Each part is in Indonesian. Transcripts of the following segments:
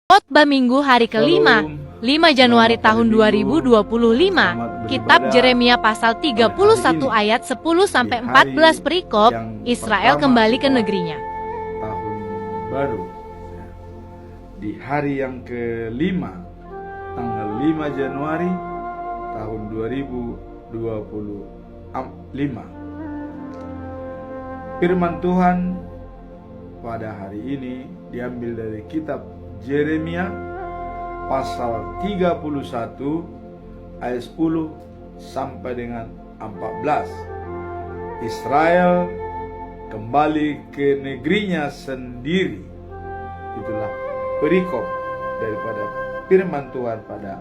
Khotbah Minggu hari kelima, 5 Januari tahun 2025, Kitab Jeremia pasal 31 ayat 10-14 perikop, Israel kembali ke negerinya. Tahun baru, di hari yang kelima, tanggal 5 Januari tahun 2025. Firman Tuhan pada hari ini diambil dari kitab Jeremia pasal 31 ayat 10 sampai dengan 14. Israel kembali ke negerinya sendiri. Itulah perikop daripada firman Tuhan pada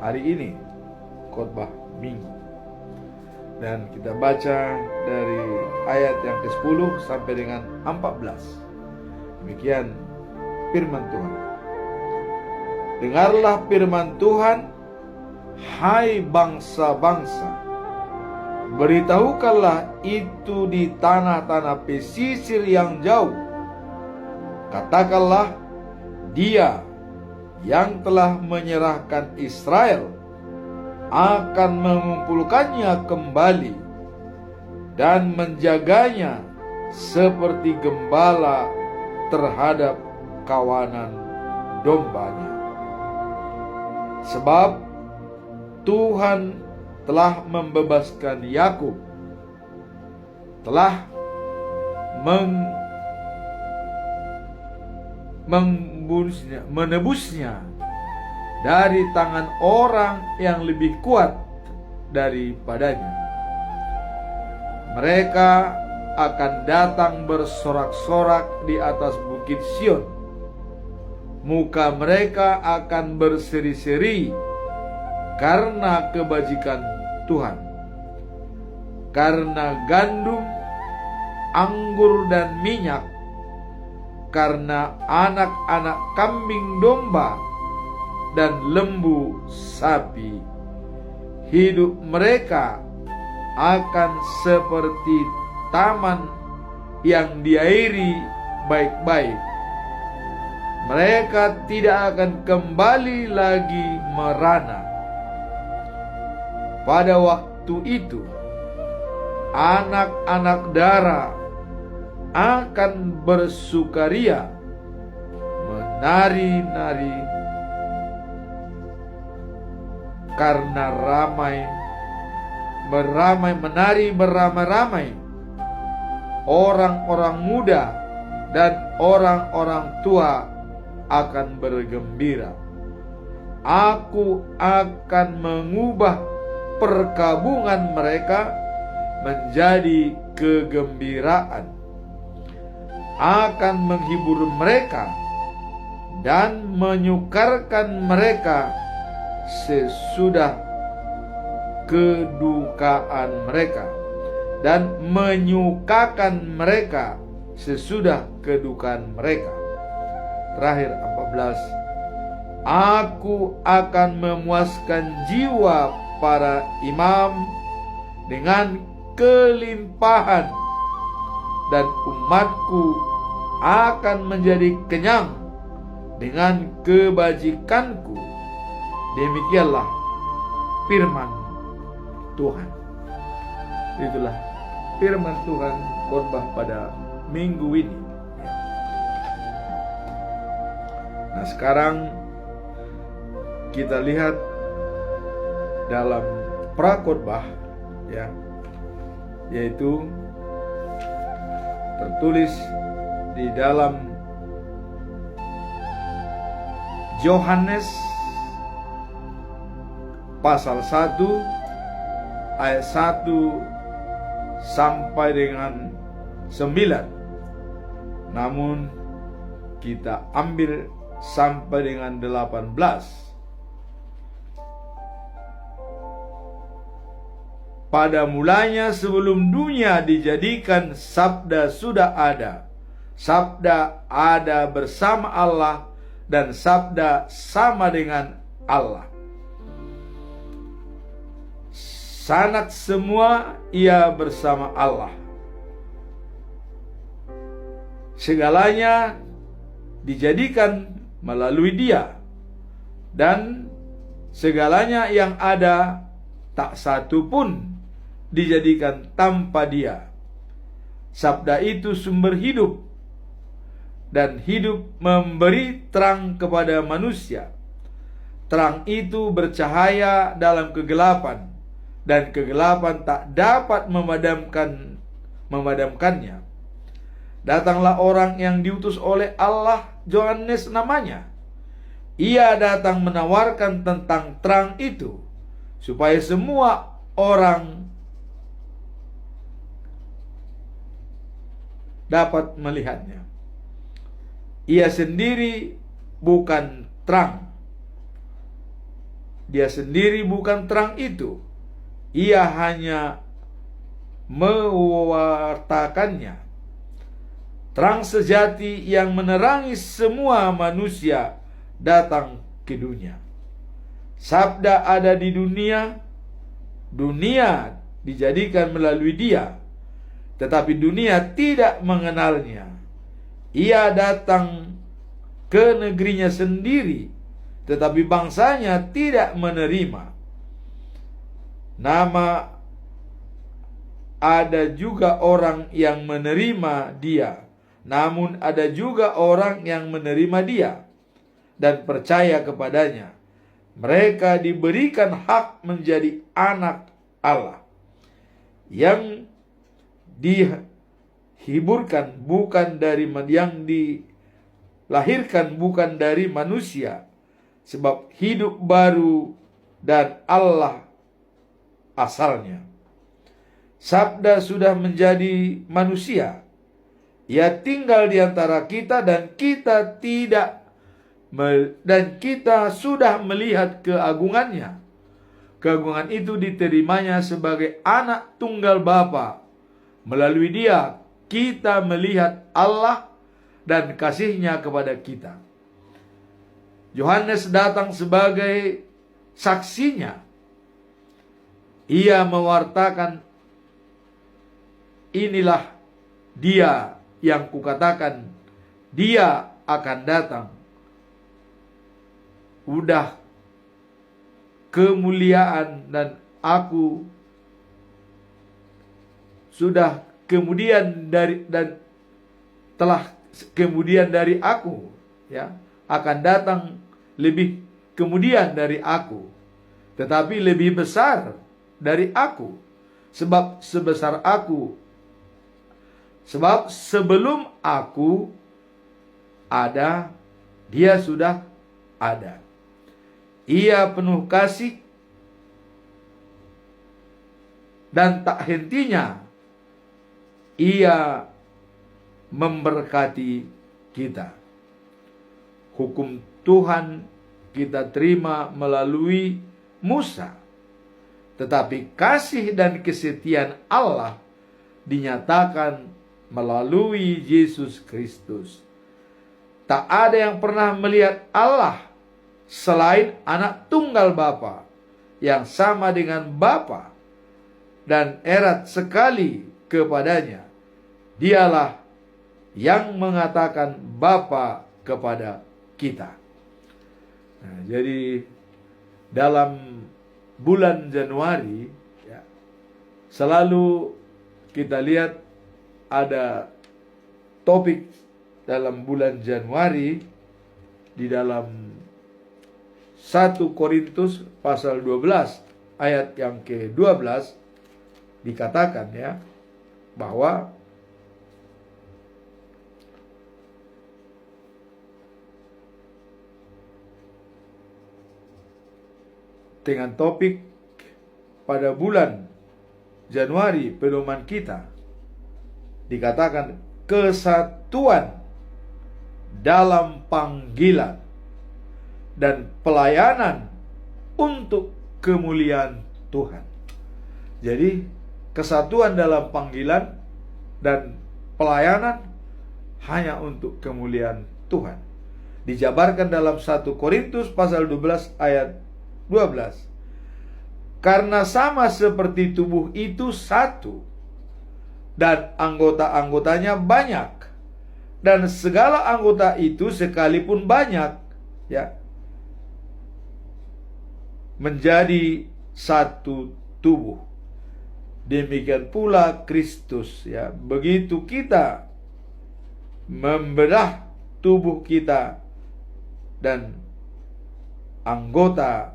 hari ini, khotbah Minggu. Dan kita baca dari ayat yang ke-10 sampai dengan 14. Demikian firman Tuhan. Dengarlah firman Tuhan, hai bangsa-bangsa. Beritahukanlah itu di tanah-tanah pesisir yang jauh. Katakanlah, Dia yang telah menyerahkan Israel akan mengumpulkannya kembali dan menjaganya seperti gembala terhadap kawanan dombanya. Sebab Tuhan telah membebaskan Yakub, telah menebusnya dari tangan orang yang lebih kuat daripadanya. Mereka akan datang bersorak-sorak di atas bukit Sion. Muka mereka akan berseri-seri karena kebajikan Tuhan. Karena gandum, anggur dan minyak, karena anak-anak kambing domba dan lembu sapi. Hidup mereka akan seperti taman yang diairi baik-baik. Mereka tidak akan kembali lagi merana. Pada waktu itu, anak-anak dara akan bersukaria, menari-nari karena menari beramai-ramai. Orang-orang muda dan orang-orang tua akan bergembira. Aku akan mengubah perkabungan mereka menjadi kegembiraan. Akan menghibur mereka dan menyukarkan mereka sesudah kedukaan mereka, dan menyukakan mereka sesudah kedukaan mereka. Terakhir 14. Aku akan memuaskan jiwa para imam dengan kelimpahan, dan umatku akan menjadi kenyang dengan kebajikanku. Demikianlah firman Tuhan. Itulah firman Tuhan khotbah pada minggu ini. Nah, sekarang kita lihat dalam prakhotbah, yaitu tertulis di dalam Yohanes pasal 1 ayat 1 sampai dengan 9. Namun kita ambil sampai dengan 18. Pada mulanya sebelum dunia dijadikan, sabda sudah ada. Sabda ada bersama Allah, dan sabda sama dengan Allah. Sangat semua ia bersama Allah. Segalanya dijadikan melalui Dia, dan segalanya yang ada tak satu pun dijadikan tanpa Dia. Sabda itu sumber hidup, dan hidup memberi terang kepada manusia. Terang itu bercahaya dalam kegelapan, dan kegelapan tak dapat memadamkannya. Datanglah orang yang diutus oleh Allah, Yohanes namanya. Ia datang menawarkan tentang terang itu, supaya semua orang dapat melihatnya. Ia sendiri bukan terang. Dia sendiri bukan terang itu. Ia hanya mewartakannya. Terang sejati yang menerangi semua manusia datang ke dunia. Sabda ada di dunia, dunia dijadikan melalui Dia, tetapi dunia tidak mengenalnya. Ia datang ke negerinya sendiri, tetapi bangsanya tidak menerima. Ada juga orang yang menerima Dia, namun ada juga orang yang menerima Dia dan percaya kepadanya. Mereka diberikan hak menjadi anak Allah, yang dilahirkan bukan dari manusia, sebab hidup baru dan Allah asalnya. Sabda sudah menjadi manusia. Ia tinggal di antara kita, dan kita sudah melihat keagungannya. Keagungan itu diterimanya sebagai anak tunggal Bapa. Melalui Dia kita melihat Allah dan kasih-Nya kepada kita. Yohanes datang sebagai saksinya. Ia mewartakan, inilah Dia yang kukatakan, Dia akan datang. Udah kemuliaan, dan aku sudah kemudian telah kemudian dari aku, ya, akan datang lebih kemudian dari aku, tetapi lebih besar dari aku, sebab sebelum aku ada, Dia sudah ada. Ia penuh kasih dan tak hentinya Ia memberkati kita. Hukum Tuhan kita terima melalui Musa, tetapi kasih dan kesetiaan Allah dinyatakan melalui Yesus Kristus. Tak ada yang pernah melihat Allah selain anak tunggal Bapa, yang sama dengan Bapa dan erat sekali kepadanya. Dialah yang mengatakan Bapa kepada kita. Nah, jadi dalam bulan Januari, ya, selalu kita lihat ada topik dalam bulan Januari di dalam 1 Korintus pasal 12 ayat yang ke-12 dikatakan, ya, bahwa dengan topik pada bulan Januari pedoman kita dikatakan kesatuan dalam panggilan dan pelayanan untuk kemuliaan Tuhan. Jadi kesatuan dalam panggilan dan pelayanan hanya untuk kemuliaan Tuhan. Dijabarkan dalam 1 Korintus pasal 12 ayat 12. Karena sama seperti tubuh itu satu, dan anggota-anggotanya banyak, dan segala anggota itu sekalipun banyak, ya, menjadi satu tubuh. Demikian pula Kristus, ya. Begitu kita membelah tubuh kita dan anggota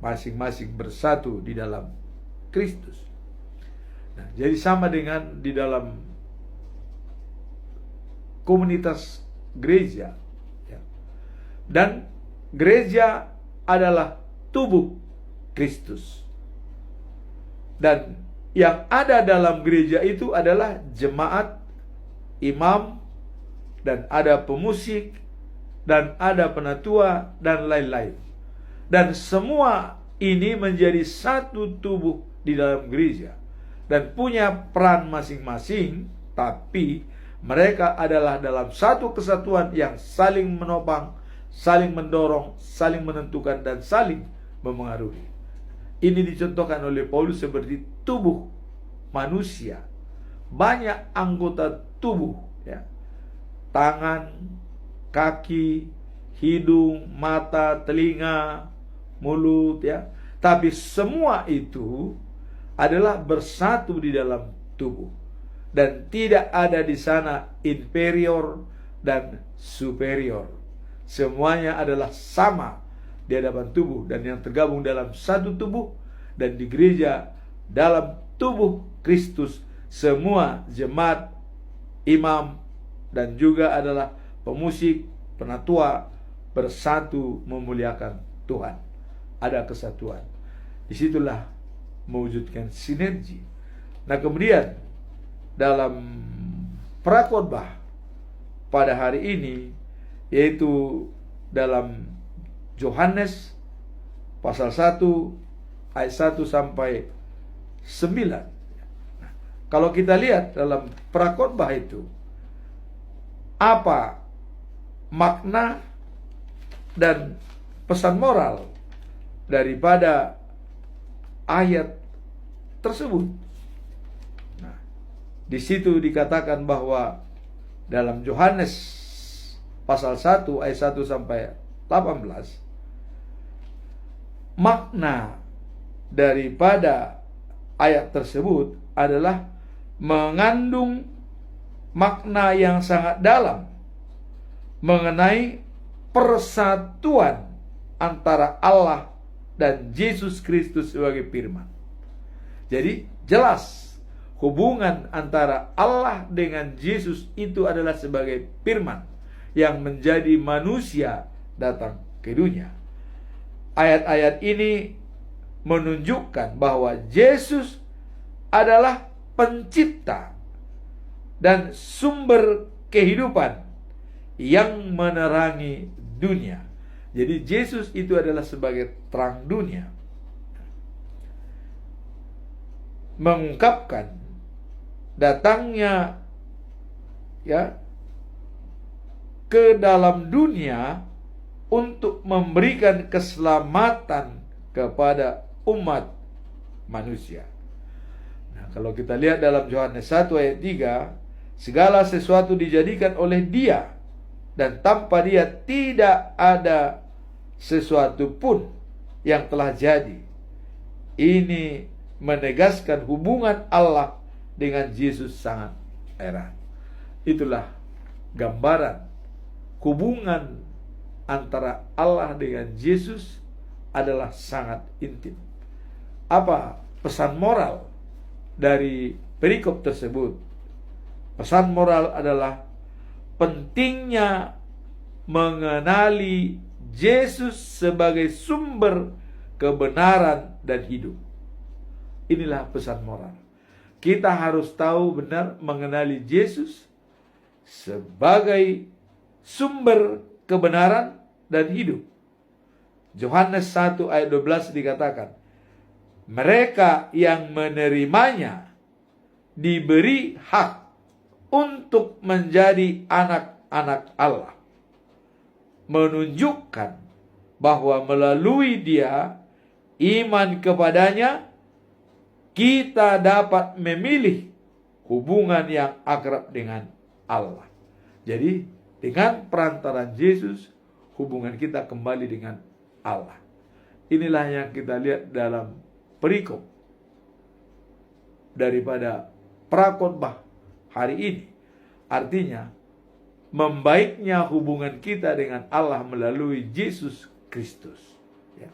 masing-masing bersatu di dalam Kristus. Nah, jadi sama dengan di dalam komunitas gereja, ya. Dan gereja adalah tubuh Kristus. Dan yang ada dalam gereja itu adalah jemaat, imam, dan ada pemusik, dan ada penatua, dan lain-lain. Dan semua ini menjadi satu tubuh di dalam gereja dan punya peran masing-masing, tapi mereka adalah dalam satu kesatuan yang saling menopang, saling mendorong, saling menentukan, dan saling memengaruhi. Ini dicontohkan oleh Paulus seperti tubuh manusia. Banyak anggota tubuh, ya. Tangan, kaki, hidung, mata, telinga, mulut, ya. Tapi semua itu adalah bersatu di dalam tubuh. Dan tidak ada di sana inferior dan superior. Semuanya adalah sama di hadapan tubuh dan yang tergabung dalam satu tubuh. Dan di gereja dalam tubuh Kristus, semua jemaat, imam, dan juga adalah pemusik, penatua bersatu memuliakan Tuhan. Ada kesatuan. Disitulah mewujudkan sinergi. Nah, kemudian dalam prakhotbah pada hari ini, yaitu dalam Yohanes pasal 1 ayat 1 sampai 9. Nah, kalau kita lihat dalam prakhotbah itu, apa makna dan pesan moral daripada ayat tersebut? Nah, di situ dikatakan bahwa dalam Yohanes pasal 1 ayat 1 sampai 18, makna daripada ayat tersebut adalah mengandung makna yang sangat dalam mengenai persatuan antara Allah dan Yesus Kristus sebagai firman. Jadi jelas hubungan antara Allah dengan Yesus itu adalah sebagai firman yang menjadi manusia datang ke dunia. Ayat-ayat ini menunjukkan bahwa Yesus adalah pencipta dan sumber kehidupan yang menerangi dunia. Jadi Yesus itu adalah sebagai terang dunia, mengungkapkan datangnya, ya, ke dalam dunia untuk memberikan keselamatan kepada umat manusia. Nah, kalau kita lihat dalam Yohanes 1 ayat 3, segala sesuatu dijadikan oleh Dia, dan tanpa Dia tidak ada sesuatu pun yang telah jadi. Ini menegaskan hubungan Allah dengan Yesus sangat erat. Itulah gambaran hubungan antara Allah dengan Yesus adalah sangat intim. Apa pesan moral dari perikop tersebut? Pesan moral adalah pentingnya mengenali Yesus sebagai sumber kebenaran dan hidup. Inilah pesan moral. Kita harus tahu benar mengenali Yesus sebagai sumber kebenaran dan hidup. Yohanes 1 ayat 12 dikatakan, mereka yang menerimanya diberi hak untuk menjadi anak-anak Allah, menunjukkan bahwa melalui Dia, iman kepadanya, kita dapat memilih hubungan yang akrab dengan Allah. Jadi dengan perantaran Yesus, hubungan kita kembali dengan Allah. Inilah yang kita lihat dalam perikop daripada prakhotbah hari ini. Artinya, membaiknya hubungan kita dengan Allah melalui Yesus Kristus. Ya.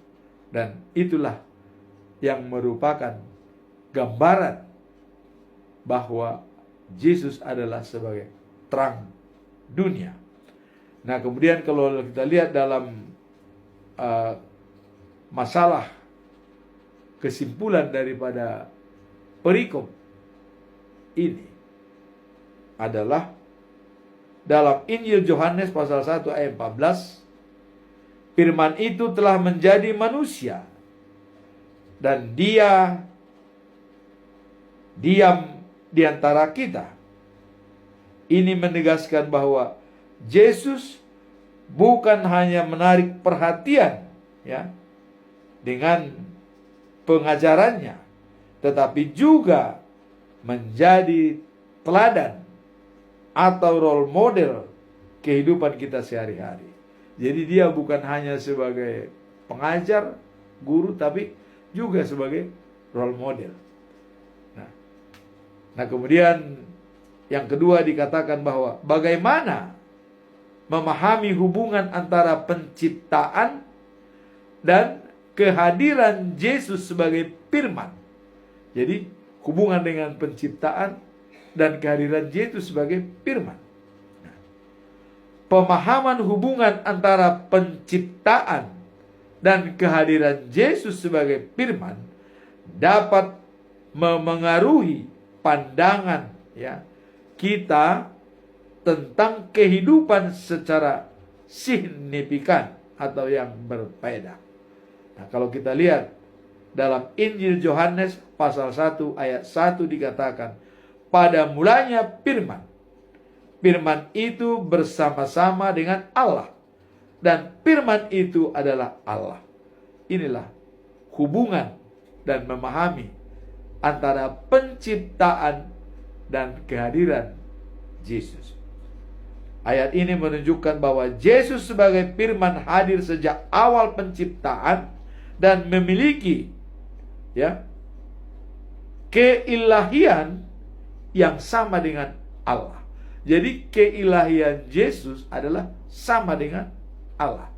Dan itulah yang merupakan gambaran bahwa Yesus adalah sebagai terang dunia. Nah, kemudian kalau kita lihat dalam masalah kesimpulan daripada perikop ini adalah dalam Injil Yohanes pasal 1 ayat 14, firman itu telah menjadi manusia dan dia diam di antara kita. Ini menegaskan bahwa Yesus bukan hanya menarik perhatian ya dengan pengajarannya, tetapi juga menjadi teladan atau role model kehidupan kita sehari-hari. Jadi dia bukan hanya sebagai pengajar, guru, tapi juga sebagai role model. Nah, kemudian yang kedua dikatakan bahwa bagaimana memahami hubungan antara penciptaan dan kehadiran Yesus sebagai firman. Jadi hubungan dengan penciptaan dan kehadiran Yesus sebagai firman. Pemahaman hubungan antara penciptaan dan kehadiran Yesus sebagai firman dapat memengaruhi pandangan ya kita tentang kehidupan secara signifikan atau yang berbeda. Nah, kalau kita lihat dalam Injil Yohanes pasal 1 ayat 1 dikatakan, pada mulanya firman. Firman itu bersama-sama dengan Allah. Dan firman itu adalah Allah. Inilah hubungan dan memahami antara penciptaan dan kehadiran Yesus. Ayat ini menunjukkan bahwa Yesus sebagai firman hadir sejak awal penciptaan dan memiliki ya keilahian yang sama dengan Allah. Jadi keilahian Yesus adalah sama dengan Allah.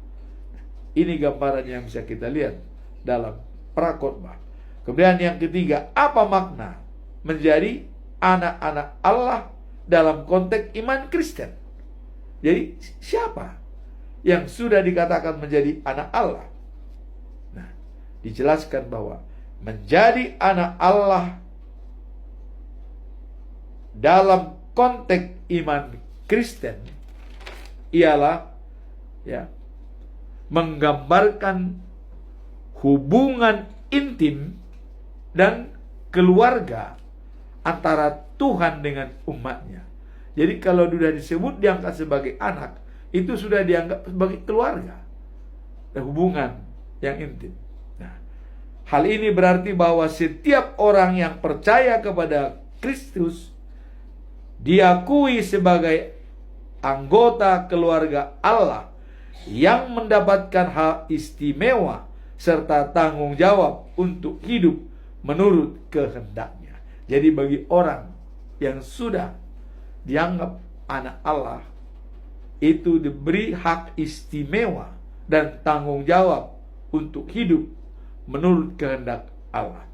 Ini gambaran yang bisa kita lihat dalam prakhotbah. Kemudian yang ketiga, apa makna menjadi anak-anak Allah dalam konteks iman Kristen? Jadi siapa yang sudah dikatakan menjadi anak Allah? Nah, dijelaskan bahwa menjadi anak Allah dalam konteks iman Kristen ialah ya menggambarkan hubungan intim dan keluarga antara Tuhan dengan umatnya. Jadi kalau sudah disebut diangkat sebagai anak, itu sudah dianggap sebagai keluarga, hubungan yang intim. Nah, hal ini berarti bahwa setiap orang yang percaya kepada Kristus diakui sebagai anggota keluarga Allah yang mendapatkan hak istimewa serta tanggung jawab untuk hidup menurut kehendaknya. Jadi bagi orang yang sudah dianggap anak Allah, itu diberi hak istimewa dan tanggung jawab untuk hidup menurut kehendak Allah.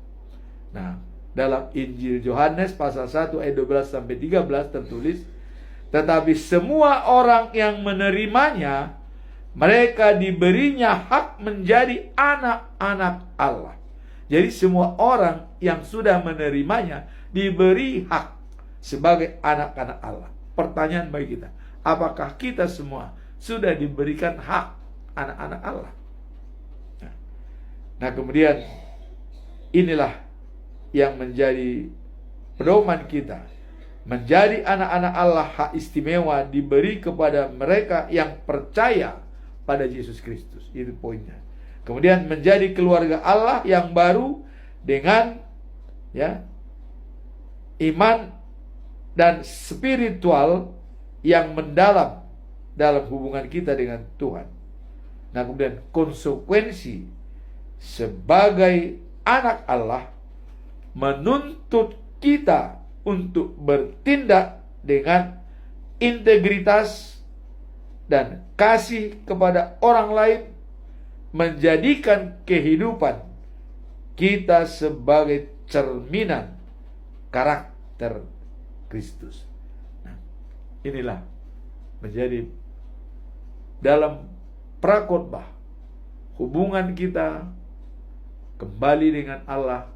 Nah, dalam Injil Yohanes pasal 1 ayat 12 sampai 13 tertulis, tetapi semua orang yang menerimanya, mereka diberinya hak menjadi anak-anak Allah. Jadi semua orang yang sudah menerimanya diberi hak sebagai anak-anak Allah. Pertanyaan bagi kita, apakah kita semua sudah diberikan hak anak-anak Allah? Nah, kemudian inilah yang menjadi pedoman kita. Menjadi anak-anak Allah, hak istimewa diberi kepada mereka yang percaya pada Yesus Kristus. Itu poinnya. Kemudian menjadi keluarga Allah yang baru dengan ya iman dan spiritual yang mendalam dalam hubungan kita dengan Tuhan. Nah, kemudian konsekuensi sebagai anak Allah menuntut kita untuk bertindak dengan integritas dan kasih kepada orang lain, menjadikan kehidupan kita sebagai cerminan karakter Kristus. Nah, inilah menjadi dalam prakhotbah hubungan kita kembali dengan Allah,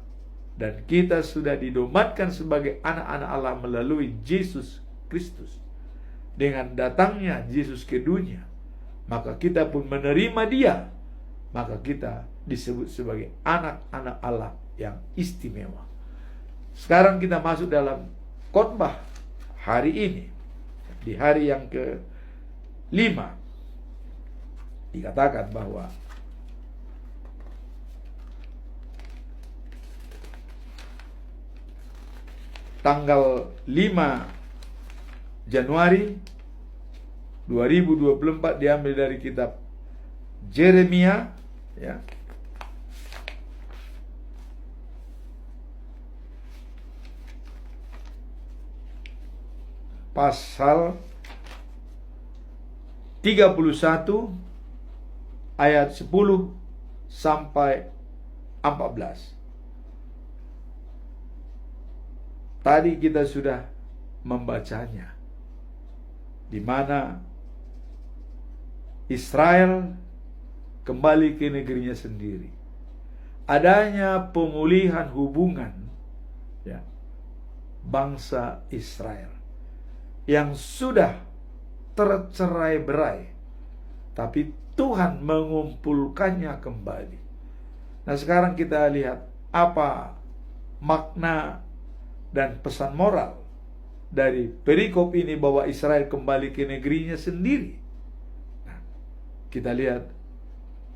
dan kita sudah didomatkan sebagai anak-anak Allah melalui Yesus Kristus. Dengan datangnya Yesus ke dunia, maka kita pun menerima Dia, maka kita disebut sebagai anak-anak Allah yang istimewa. Sekarang kita masuk dalam khotbah hari ini, di hari yang ke-5, dikatakan bahwa tanggal 5 Januari 2024 diambil dari kitab Jeremia, ya. Pasal 31 ayat 10 sampai 14. Tadi kita sudah membacanya, di mana Israel kembali ke negerinya sendiri. Adanya pemulihan hubungan, ya, bangsa Israel yang sudah tercerai-berai, tapi Tuhan mengumpulkannya kembali. Nah, sekarang kita lihat apa makna dan pesan moral dari perikop ini, bahwa Israel kembali ke negerinya sendiri. Nah, kita lihat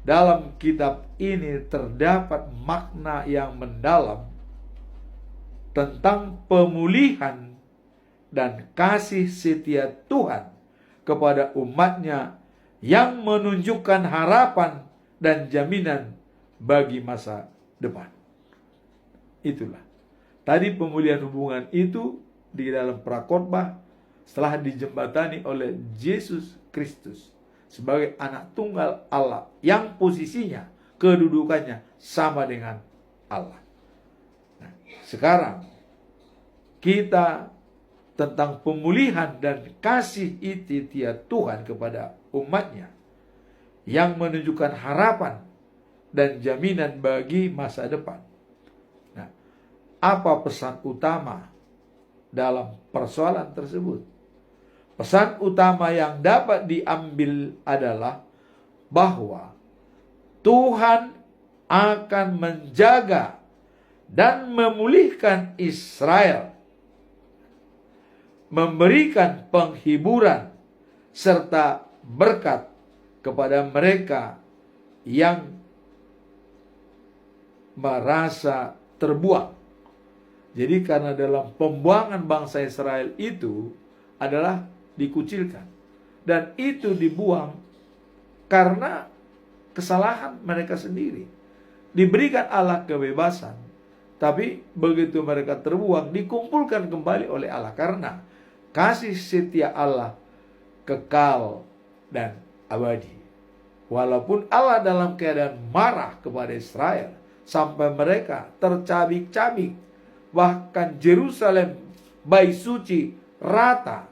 dalam kitab ini terdapat makna yang mendalam tentang pemulihan dan kasih setia Tuhan kepada umatnya yang menunjukkan harapan dan jaminan bagi masa depan. Itulah tadi pemulihan hubungan itu di dalam prakhotbah setelah dijembatani oleh Yesus Kristus sebagai anak tunggal Allah yang posisinya, kedudukannya sama dengan Allah. Nah, sekarang kita tentang pemulihan dan kasih setia Tuhan kepada umatnya yang menunjukkan harapan dan jaminan bagi masa depan. Nah, apa pesan utama dalam persoalan tersebut? Pesan utama yang dapat diambil adalah bahwa Tuhan akan menjaga dan memulihkan Israel, memberikan penghiburan serta berkat kepada mereka yang merasa terbuang. Jadi karena dalam pembuangan bangsa Israel itu adalah dikucilkan, dan itu dibuang karena kesalahan mereka sendiri. Diberikan Allah kebebasan, tapi begitu mereka terbuang, dikumpulkan kembali oleh Allah karena kasih setia Allah kekal dan abadi. Walaupun Allah dalam keadaan marah kepada Israel sampai mereka tercabik-cabik, bahkan Yerusalem bait suci rata,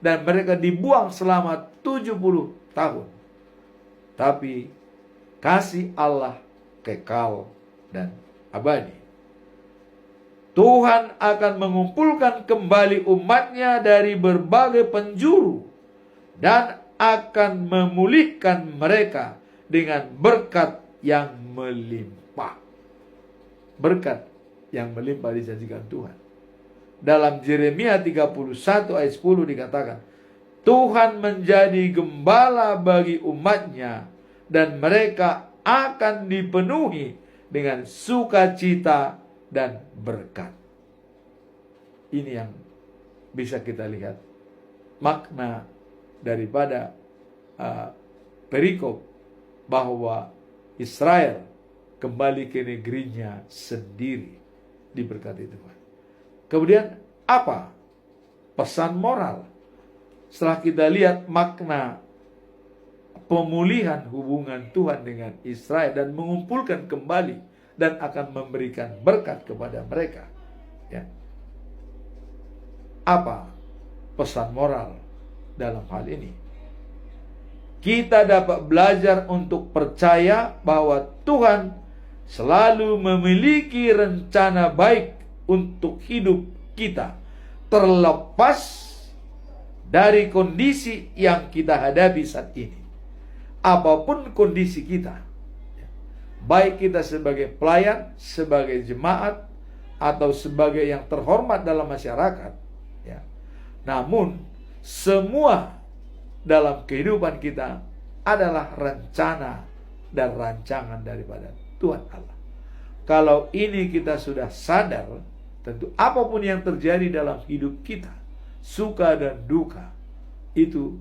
dan mereka dibuang selama 70 tahun. Tapi kasih Allah kekal dan abadi. Tuhan akan mengumpulkan kembali umatnya dari berbagai penjuru dan akan memulihkan mereka dengan berkat yang melimpah. Berkat yang melimpah dijanjikan Tuhan. Dalam Jeremia 31 ayat 10 dikatakan, Tuhan menjadi gembala bagi umatnya dan mereka akan dipenuhi dengan sukacita dan berkat. Ini yang bisa kita lihat makna daripada perikop bahwa Israel kembali ke negerinya sendiri, diberkati Tuhan. Kemudian apa pesan moral? Setelah kita lihat makna pemulihan hubungan Tuhan dengan Israel dan mengumpulkan kembali dan akan memberikan berkat kepada mereka, ya. Apa pesan moral dalam hal ini? Kita dapat belajar untuk percaya bahwa Tuhan selalu memiliki rencana baik untuk hidup kita, terlepas dari kondisi yang kita hadapi saat ini. Apapun kondisi kita, baik kita sebagai pelayan, sebagai jemaat, atau sebagai yang terhormat dalam masyarakat, ya. Namun semua dalam kehidupan kita adalah rencana dan rancangan daripada Tuhan Allah. Kalau ini kita sudah sadar, tentu apapun yang terjadi dalam hidup kita, suka dan duka, itu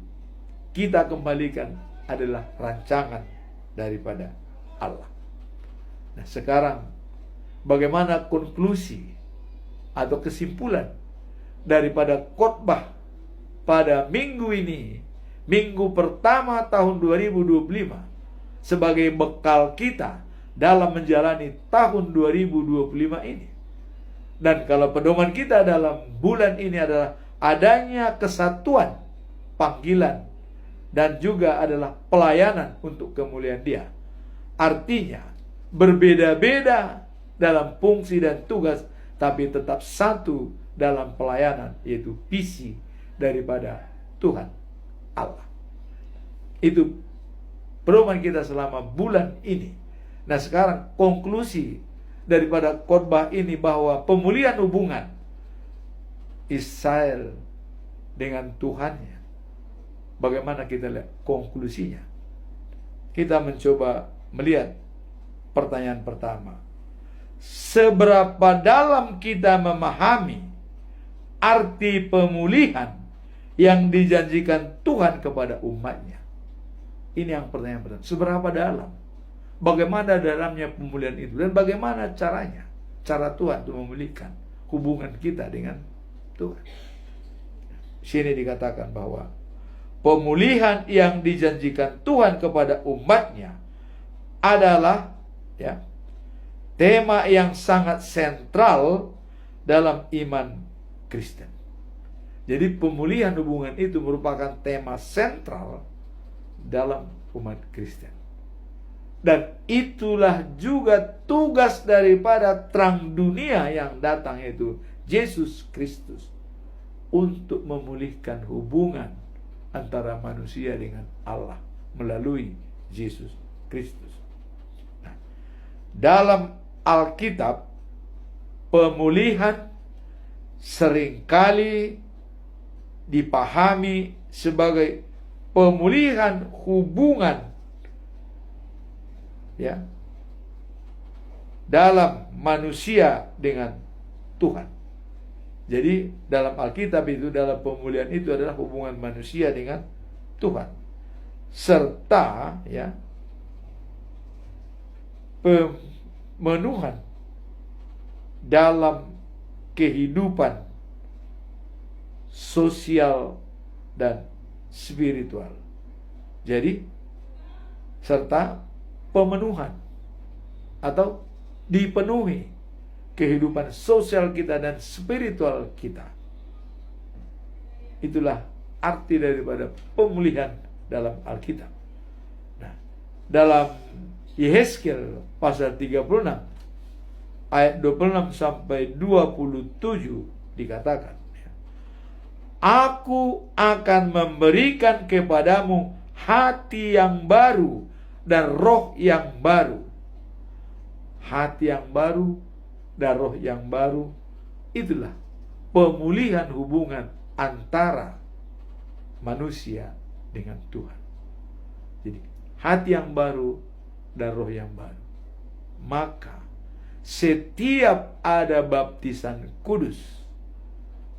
kita kembalikan adalah rancangan daripada Allah. Nah, sekarang bagaimana konklusi atau kesimpulan daripada khotbah pada minggu ini, minggu pertama tahun 2025, sebagai bekal kita dalam menjalani tahun 2025 ini? Dan kalau pedoman kita dalam bulan ini adalah adanya kesatuan, panggilan, dan juga adalah pelayanan untuk kemuliaan Dia. Artinya berbeda-beda dalam fungsi dan tugas, tapi tetap satu dalam pelayanan, yaitu visi daripada Tuhan Allah. Itu pedoman kita selama bulan ini. Nah, sekarang konklusi daripada khotbah ini bahwa pemulihan hubungan Israel dengan Tuhannya, bagaimana kita lihat konklusinya? Kita mencoba melihat pertanyaan pertama. Seberapa dalam kita memahami arti pemulihan yang dijanjikan Tuhan kepada umatnya? Ini yang pertanyaan pertama. Seberapa dalam? Bagaimana dalamnya pemulihan itu? Dan bagaimana caranya? Cara Tuhan untuk memulihkan hubungan kita dengan Tuhan. Sini dikatakan bahwa pemulihan yang dijanjikan Tuhan kepada umatnya adalah, ya, tema yang sangat sentral dalam iman Kristen. Jadi pemulihan hubungan itu merupakan tema sentral dalam umat Kristen. Dan itulah juga tugas daripada terang dunia yang datang, yaitu Yesus Kristus, untuk memulihkan hubungan antara manusia dengan Allah melalui Yesus Kristus. Nah, dalam Alkitab, pemulihan seringkali dipahami sebagai pemulihan hubungan, ya, dalam manusia dengan Tuhan. Jadi dalam Alkitab itu, dalam pemulihan itu adalah hubungan manusia dengan Tuhan, serta, ya, pemenuhan dalam kehidupan sosial dan spiritual. Jadi serta pemenuhan atau dipenuhi kehidupan sosial kita dan spiritual kita. Itulah arti daripada pemulihan dalam Alkitab. Nah, dalam Yehezkiel pasal 36 ayat 26 sampai 27 dikatakan, Aku akan memberikan kepadamu hati yang baru dan roh yang baru. Hati yang baru dan roh yang baru, itulah pemulihan hubungan antara manusia dengan Tuhan. Jadi hati yang baru dan roh yang baru. Maka setiap ada baptisan kudus,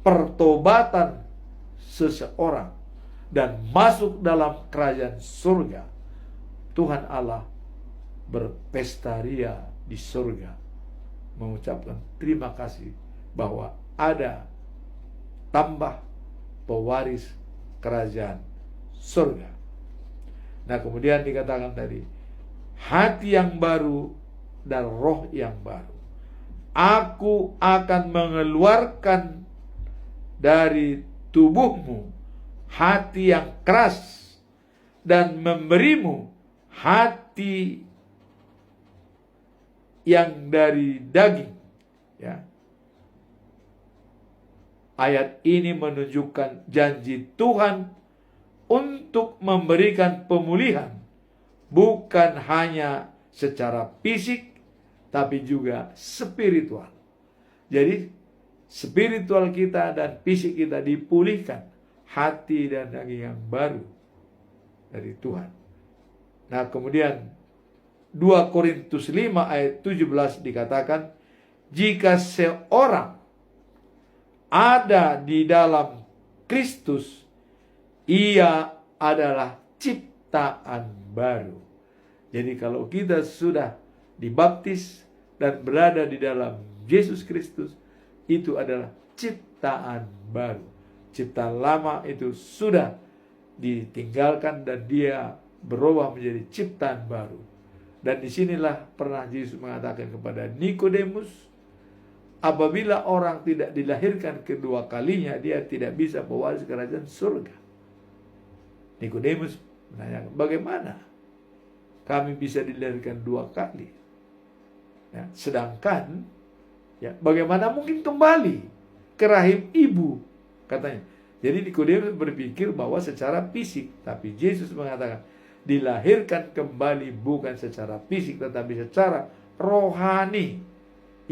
pertobatan seseorang dan masuk dalam kerajaan surga, Tuhan Allah berpesta ria di surga, mengucapkan terima kasih bahwa ada tambah pewaris kerajaan surga. Nah, kemudian dikatakan tadi, hati yang baru dan roh yang baru. Aku akan mengeluarkan dari tubuhmu hati yang keras dan memberimu hati yang dari daging. Ya. Ayat ini menunjukkan janji Tuhan untuk memberikan pemulihan, bukan hanya secara fisik, tapi juga spiritual. Jadi, spiritual kita dan fisik kita dipulihkan, hati dan daging yang baru dari Tuhan. Nah, kemudian 2 Korintus 5 ayat 17 dikatakan, jika seorang ada di dalam Kristus, ia adalah ciptaan baru. Jadi kalau kita sudah dibaptis dan berada di dalam Yesus Kristus, itu adalah ciptaan baru. Ciptaan lama itu sudah ditinggalkan dan dia berubah menjadi ciptaan baru. Dan disinilah pernah Yesus mengatakan kepada Nikodemus, apabila orang tidak dilahirkan kedua kalinya, dia tidak bisa mewaris kerajaan surga. Nikodemus menanyakan, bagaimana kami bisa dilahirkan 2 kali? Ya, sedangkan ya, bagaimana mungkin kembali ke rahim ibu, katanya. Jadi Nikodemus berpikir bahwa secara fisik, tapi Yesus mengatakan dilahirkan kembali bukan secara fisik, tetapi secara rohani,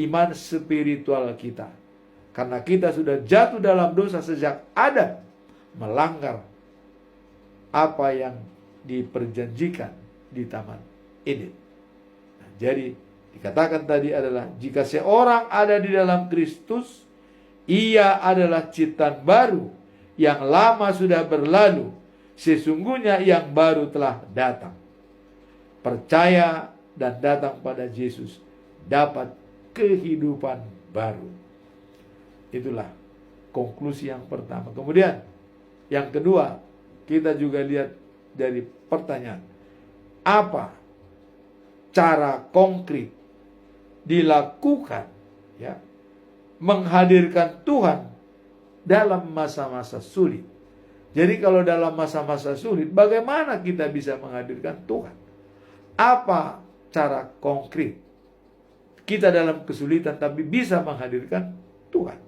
iman spiritual kita. Karena kita sudah jatuh dalam dosa sejak Adam melanggar apa yang diperjanjikan di Taman Eden. Nah, jadi dikatakan tadi adalah jika seorang ada di dalam Kristus, ia adalah ciptaan baru, yang lama sudah berlalu, sesungguhnya yang baru telah datang. Percaya dan datang pada Yesus dapat kehidupan baru. Itulah konklusi yang pertama. Kemudian yang kedua, kita juga lihat dari pertanyaan, apa cara konkret dilakukan ya menghadirkan Tuhan dalam masa-masa sulit. Jadi kalau dalam masa-masa sulit, bagaimana kita bisa menghadirkan Tuhan? Apa cara konkret kita dalam kesulitan tapi bisa menghadirkan Tuhan?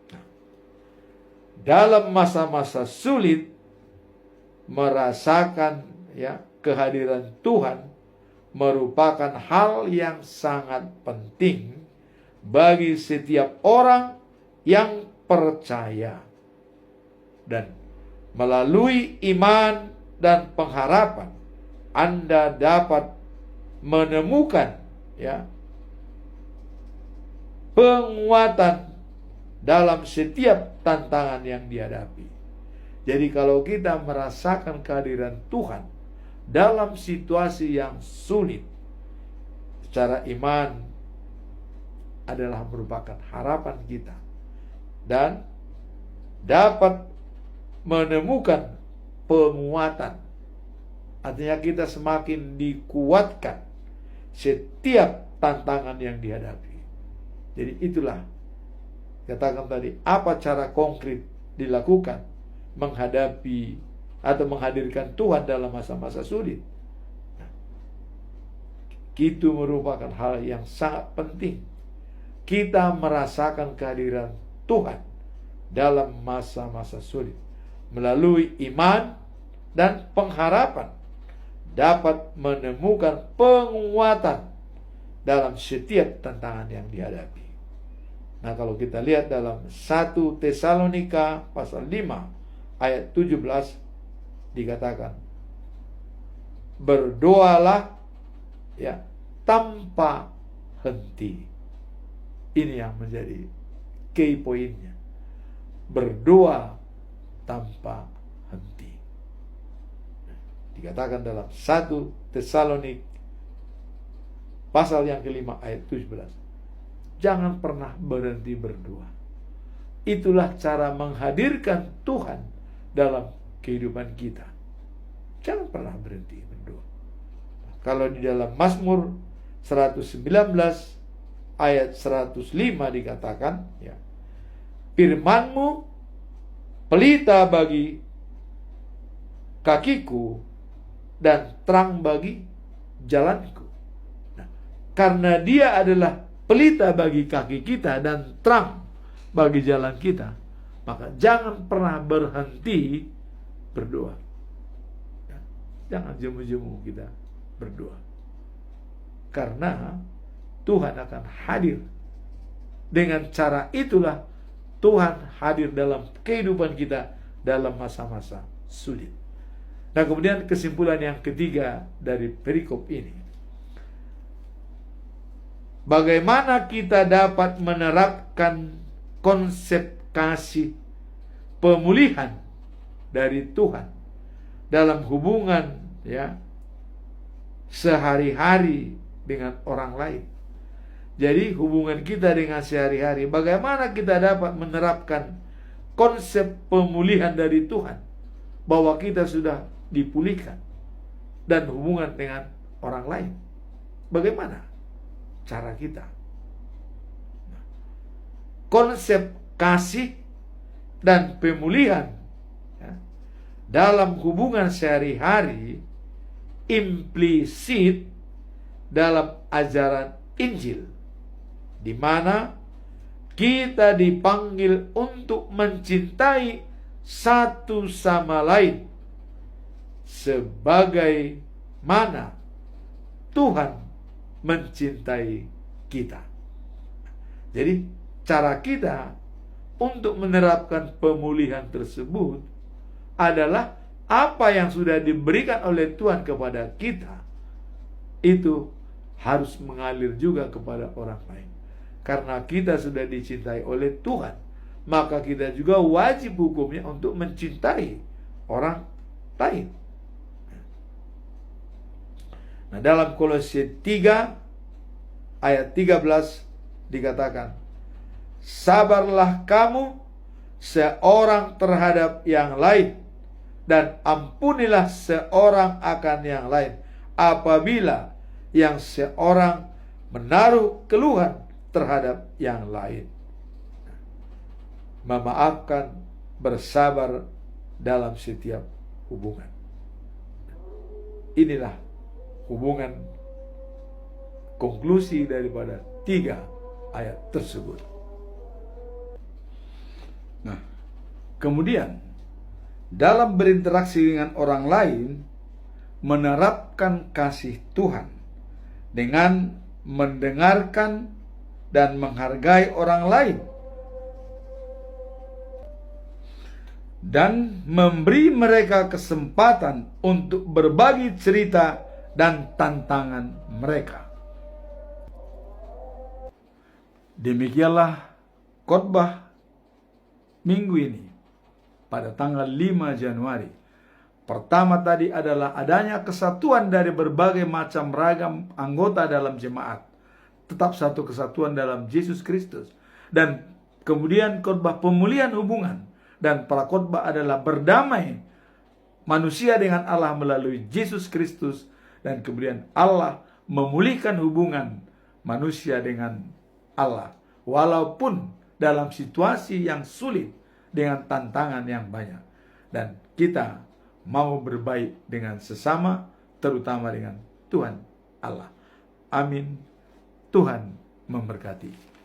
Nah, dalam masa-masa sulit, merasakan ya kehadiran Tuhan merupakan hal yang sangat penting bagi setiap orang yang percaya. Dan melalui iman dan pengharapan, Anda dapat menemukan ya penguatan dalam setiap tantangan yang dihadapi. Jadi kalau kita merasakan kehadiran Tuhan dalam situasi yang sulit, secara iman adalah merupakan harapan kita dan dapat menemukan penguatan. Artinya kita semakin dikuatkan setiap tantangan yang dihadapi. Jadi itulah katakan tadi, apa cara konkret dilakukan menghadapi atau menghadirkan Tuhan dalam masa-masa sulit. Nah, itu merupakan hal yang sangat penting. Kita merasakan kehadiran Tuhan dalam masa-masa sulit melalui iman dan pengharapan, dapat menemukan penguatan dalam setiap tantangan yang dihadapi. Nah, kalau kita lihat dalam 1 Tesalonika pasal 5 ayat 17 dikatakan, berdoalah ya tanpa henti. Ini yang menjadi key poinnya. Berdoa tanpa henti. Dikatakan dalam 1 Tesalonik pasal yang kelima ayat 17. Jangan pernah berhenti berdoa. Itulah cara menghadirkan Tuhan dalam kehidupan kita. Jangan pernah berhenti berdoa. Kalau di dalam Mazmur 119 ayat 105 dikatakan, ya, firman-Mu pelita bagi kakiku dan terang bagi jalanku. Nah, karena Dia adalah pelita bagi kaki kita dan terang bagi jalan kita, maka jangan pernah berhenti berdoa. Ya, jangan jemu-jemu kita berdoa. Karena Tuhan akan hadir. Dengan cara itulah Tuhan hadir dalam kehidupan kita dalam masa-masa sulit. Nah, kemudian kesimpulan yang ketiga dari perikop ini. Bagaimana kita dapat menerapkan konsep kasih pemulihan dari Tuhan dalam hubungan, ya, sehari-hari dengan orang lain. Jadi hubungan kita dengan sehari-hari, bagaimana kita dapat menerapkan konsep pemulihan dari Tuhan, bahwa kita sudah dipulihkan, dan hubungan dengan orang lain. Bagaimana cara kita? Konsep kasih dan pemulihan, ya, dalam hubungan sehari-hari implisit dalam ajaran Injil, di mana kita dipanggil untuk mencintai satu sama lain sebagai mana Tuhan mencintai kita. Jadi cara kita untuk menerapkan pemulihan tersebut adalah apa yang sudah diberikan oleh Tuhan kepada kita, itu harus mengalir juga kepada orang lain. Karena kita sudah dicintai oleh Tuhan, maka kita juga wajib hukumnya untuk mencintai orang lain. Nah, dalam Kolose 3 ayat 13 dikatakan, sabarlah kamu seorang terhadap yang lain, dan ampunilah seorang akan yang lain, apabila yang seorang menaruh keluhan terhadap yang lain. Memaafkan, bersabar dalam setiap hubungan. Inilah hubungan konklusi daripada 3 ayat tersebut. Nah, kemudian dalam berinteraksi dengan orang lain, menerapkan kasih Tuhan dengan mendengarkan dan menghargai orang lain, dan memberi mereka kesempatan untuk berbagi cerita dan tantangan mereka. Demikianlah khotbah minggu ini pada tanggal 5 Januari. Pertama tadi adalah adanya kesatuan dari berbagai macam ragam anggota dalam jemaat, tetap satu kesatuan dalam Yesus Kristus. Dan kemudian khotbah pemulihan hubungan, dan para khotbah adalah berdamai manusia dengan Allah melalui Yesus Kristus, dan kemudian Allah memulihkan hubungan manusia dengan Allah, walaupun dalam situasi yang sulit dengan tantangan yang banyak. Dan kita mau berbaik dengan sesama, terutama dengan Tuhan Allah. Amin. Tuhan memberkati.